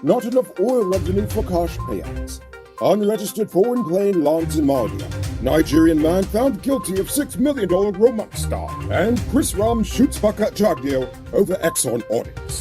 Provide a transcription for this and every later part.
Not enough oil revenue for cash payouts. Unregistered foreign plane lands in Maldives. Nigerian man found guilty of $6 million romance star. And Chris Ram shoots back at Jagdeo over Exxon audits.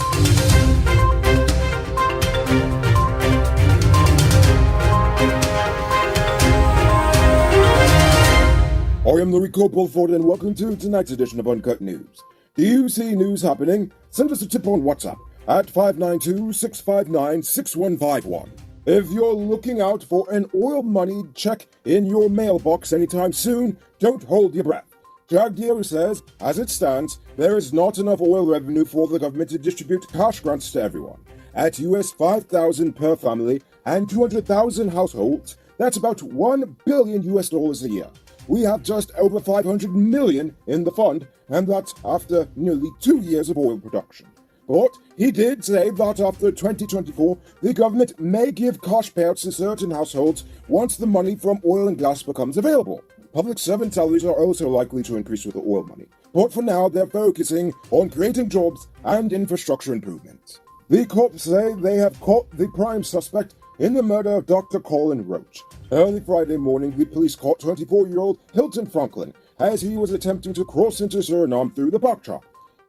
I am Rico Bulford and welcome to tonight's edition of Uncut News. Do you see news happening? Send us a tip on WhatsApp at 592-659-6151. If you're looking out for an oil money check in your mailbox anytime soon, don't hold your breath. Jagdeo says, as it stands, there is not enough oil revenue for the government to distribute cash grants to everyone. At US $5,000 per family and 200,000 households, that's about $1 billion a year. We have just over 500 million in the fund, and that's after nearly 2 years of oil production. But he did say that after 2024, the government may give cash payouts to certain households once the money from oil and gas becomes available. Public servant salaries are also likely to increase with the oil money. But for now, they're focusing on creating jobs and infrastructure improvements. The cops say they have caught the prime suspect in the murder of Dr. Colin Roach. Early Friday morning, the police caught 24-year-old Hilton Franklin as he was attempting to cross into Suriname through the backtrack.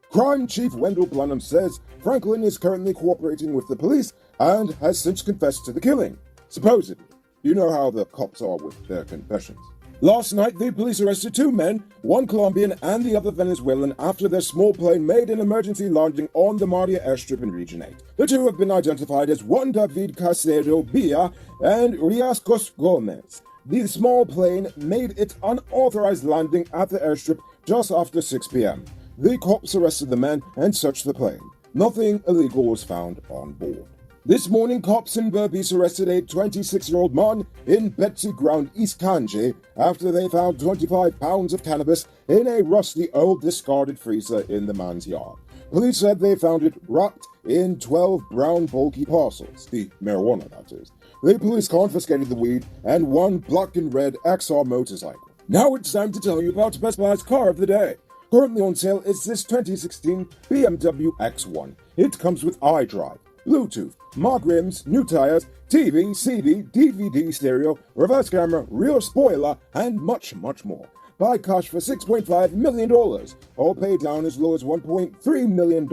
Crime Chief Wendell Blanham says Franklin is currently cooperating with the police and has since confessed to the killing. Supposedly. You know how the cops are with their confessions. Last night, the police arrested 2 men, one Colombian and the other Venezuelan, after their small plane made an emergency landing on the Mardia airstrip in Region 8. The 2 have been identified as Juan David Caicedo Villa and Riascos Gomez. The small plane made its unauthorized landing at the airstrip just after 6 p.m. The cops arrested the men and searched the plane. Nothing illegal was found on board. This morning, cops in Berbice arrested a 26-year-old man in Betsy Ground, East Kanje, after they found 25 pounds of cannabis in a rusty old discarded freezer in the man's yard. Police said they found it wrapped in 12 brown bulky parcels, the marijuana that is. The police confiscated the weed and 1 black and red XR motorcycle. Now it's time to tell you about Best Buy's car of the day. Currently on sale is this 2016 BMW X1. It comes with iDrive, Bluetooth, mag rims, new tires, TV, CD, DVD, stereo, reverse camera, rear spoiler, and much, much more. Buy cash for $6.5 million, or pay down as low as $1.3 million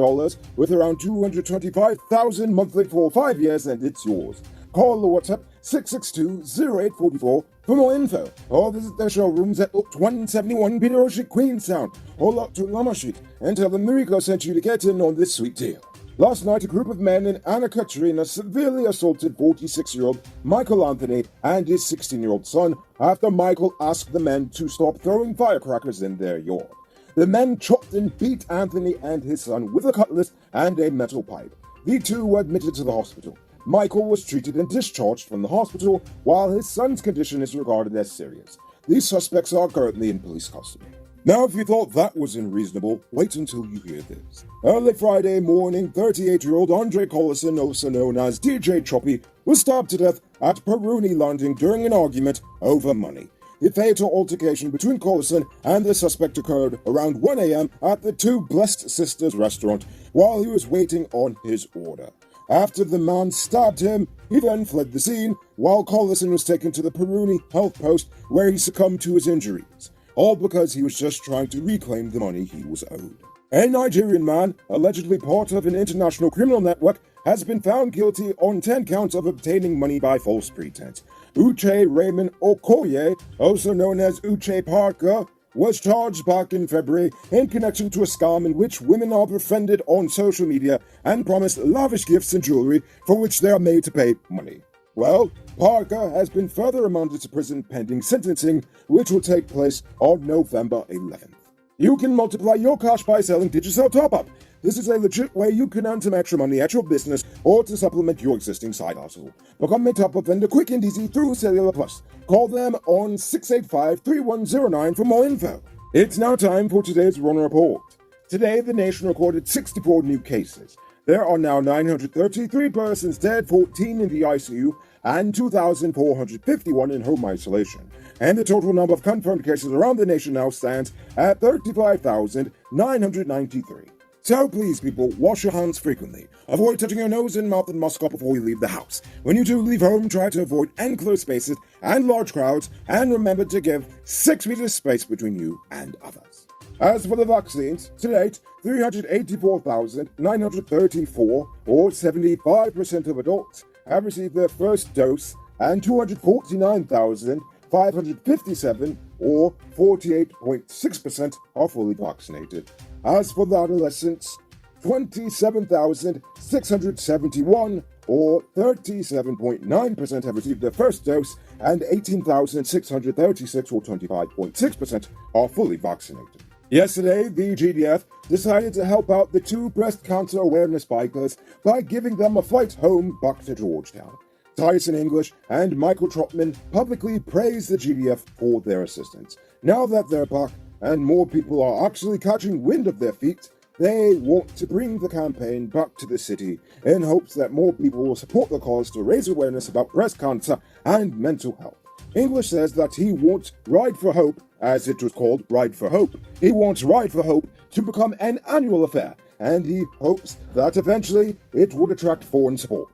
with around $225,000 monthly for 5 years, and it's yours. Call or WhatsApp 662-0844 for more info, or visit their showrooms at 171 Peter Street, Queenstown, or Lot 2 Lama Street, and tell them Rico sent you to get in on this sweet deal. Last night, a group of men in Anna Katrina severely assaulted 46-year-old Michael Anthony and his 16-year-old son after Michael asked the men to stop throwing firecrackers in their yard. The men chopped and beat Anthony and his son with a cutlass and a metal pipe. The 2 were admitted to the hospital. Michael was treated and discharged from the hospital, while his son's condition is regarded as serious. These suspects are currently in police custody. Now, if you thought that was unreasonable, wait until you hear this. Early Friday morning, 38-year-old Andre Collison, also known as DJ Choppy, was stabbed to death at Peruni Landing during an argument over money. The fatal altercation between Collison and the suspect occurred around 1 a.m. at the 2 Blessed Sisters restaurant while he was waiting on his order. After the man stabbed him, he then fled the scene, while Collison was taken to the Peruni health post where he succumbed to his injuries. All because he was just trying to reclaim the money he was owed. A Nigerian man, allegedly part of an international criminal network, has been found guilty on 10 counts of obtaining money by false pretense. Uche Raymond Okoye, also known as Uche Parker, was charged back in February in connection to a scam in which women are befriended on social media and promised lavish gifts and jewelry for which they are made to pay money. Well, Parker has been further remanded to prison pending sentencing, which will take place on November 11th. You can multiply your cash by selling Digicel Top-Up. This is a legit way you can earn some extra money at your business or to supplement your existing side hustle. Become a top-up vendor quick and easy through Cellular Plus. Call them on 685-3109 for more info. It's now time for today's Run Report. Today, the nation recorded 64 new cases. There are now 933 persons dead, 14 in the ICU, and 2,451 in home isolation. And the total number of confirmed cases around the nation now stands at 35,993. So please, people, wash your hands frequently. Avoid touching your nose and mouth and musk up before you leave the house. When you do leave home, try to avoid enclosed spaces and large crowds, and remember to give 6 meters space between you and others. As for the vaccines, to date, 384,934, or 75% of adults, have received their first dose, and 249,557, or 48.6%, are fully vaccinated. As for the adolescents, 27,671, or 37.9%, have received their first dose, and 18,636, or 25.6%, are fully vaccinated. Yesterday, the GDF decided to help out the 2 breast cancer awareness bikers by giving them a flight home back to Georgetown. Tyson English and Michael Trotman publicly praised the GDF for their assistance. Now that they're back and more people are actually catching wind of their feet, they want to bring the campaign back to the city in hopes that more people will support the cause to raise awareness about breast cancer and mental health. English says that he wants Ride for Hope, as it was called, Ride for Hope. He wants Ride for Hope to become an annual affair, and he hopes that eventually it would attract foreign support.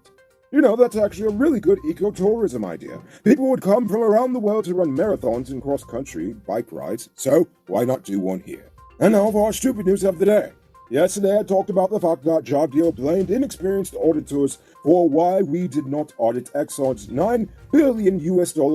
You know, that's actually a really good ecotourism idea. People would come from around the world to run marathons and cross-country bike rides, so why not do one here? And now for our stupid news of the day. Yesterday I talked about the fact that Jagdeo blamed inexperienced auditors for why we did not audit Exxon's $9 billion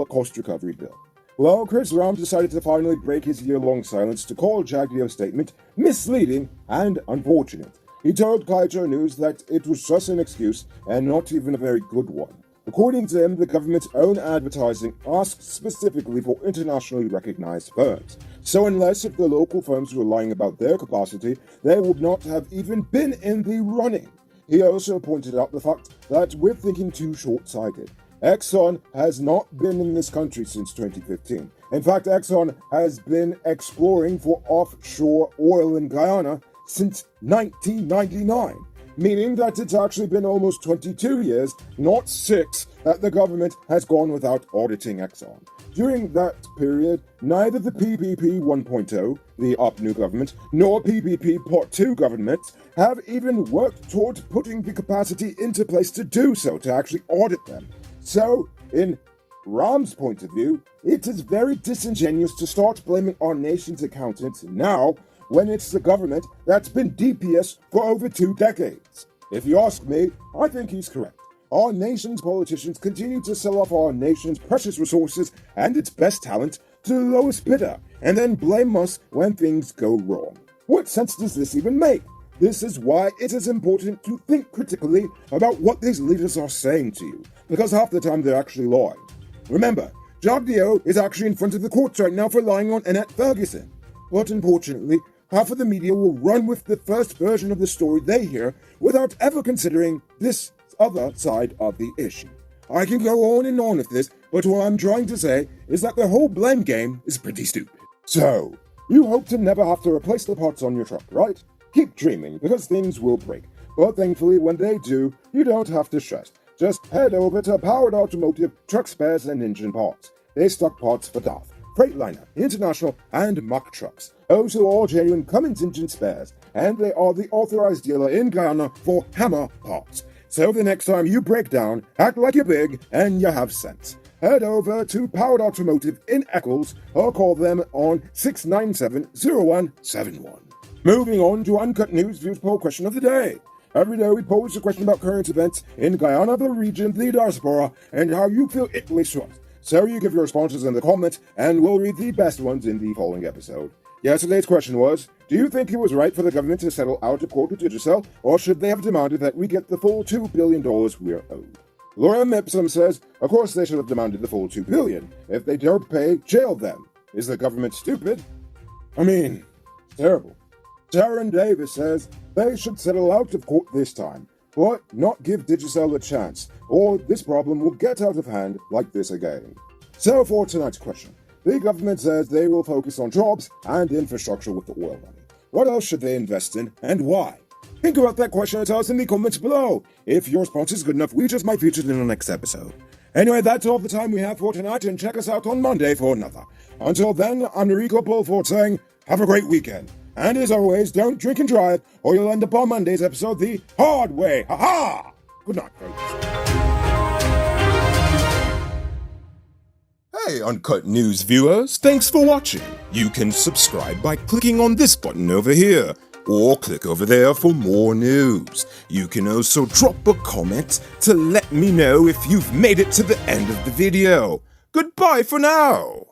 cost recovery bill. Well, Chris Ram decided to finally break his year-long silence to call Jagdeo's statement misleading and unfortunate. He told Kaito News that it was just an excuse and not even a very good one. According to him, the government's own advertising asked specifically for internationally recognized firms. So unless if the local firms were lying about their capacity, they would not have even been in the running. He also pointed out the fact that we're thinking too short-sighted. Exxon has not been in this country since 2015. In fact, Exxon has been exploring for offshore oil in Guyana since 1999. Meaning that it's actually been almost 22 years, not 6, that the government has gone without auditing Exxon. During that period, neither the PPP 1.0, the UPNU government, nor PPP Part 2 governments have even worked toward putting the capacity into place to do so, to actually audit them. So, in Ram's point of view, it is very disingenuous to start blaming our nation's accountants now when it's the government that's been DPS for over 2 decades. If you ask me, I think he's correct. Our nation's politicians continue to sell off our nation's precious resources and its best talent to the lowest bidder, and then blame us when things go wrong. What sense does this even make? This is why it is important to think critically about what these leaders are saying to you, because half the time they're actually lying. Remember, Jagdeo is actually in front of the courts right now for lying on Annette Ferguson. But unfortunately, half of the media will run with the first version of the story they hear without ever considering this other side of the issue. I can go on and on with this, but what I'm trying to say is that the whole blame game is pretty stupid. So, you hope to never have to replace the parts on your truck, right? Keep dreaming, because things will break. But thankfully, when they do, you don't have to stress. Just head over to Powered Automotive Truck Spares and Engine Parts. They stock parts for DAF, Freightliner, International, and Mack trucks. Also all genuine Cummins engine spares, and they are the authorized dealer in Guyana for Hammer parts. So the next time you break down, act like you're big and you have sense. Head over to Powered Automotive in Eccles or call them on 697-0171. Moving on to Uncut News Views Poll Question of the Day. Every day we pose a question about current events in Guyana, the region, the diaspora, and how you feel it relates to us. So you give your responses in the comments, and we'll read the best ones in the following episode. Yesterday's question was, do you think it was right for the government to settle out of court with Digicel, or should they have demanded that we get the full $2 billion we're owed? Laura Mipsum says, of course they should have demanded the full $2 billion. If they don't pay, jail them. Is the government stupid? I mean, it's terrible. Darren Davis says, they should settle out of court this time, but not give Digicel a chance, or this problem will get out of hand like this again. So for tonight's question, the government says they will focus on jobs and infrastructure with the oil money. What else should they invest in, and why? Think about that question and tell us in the comments below. If your response is good enough, we just might feature it in the next episode. Anyway, that's all the time we have for tonight, and check us out on Monday for another. Until then, I'm Enrico Bulford saying, have a great weekend. And as always, don't drink and drive, or you'll end up on Monday's episode the hard way. Ha-ha! Good night, folks. Hey, Uncut News viewers, thanks for watching. You can subscribe by clicking on this button over here, or click over there for more news. You can also drop a comment to let me know if you've made it to the end of the video. Goodbye for now.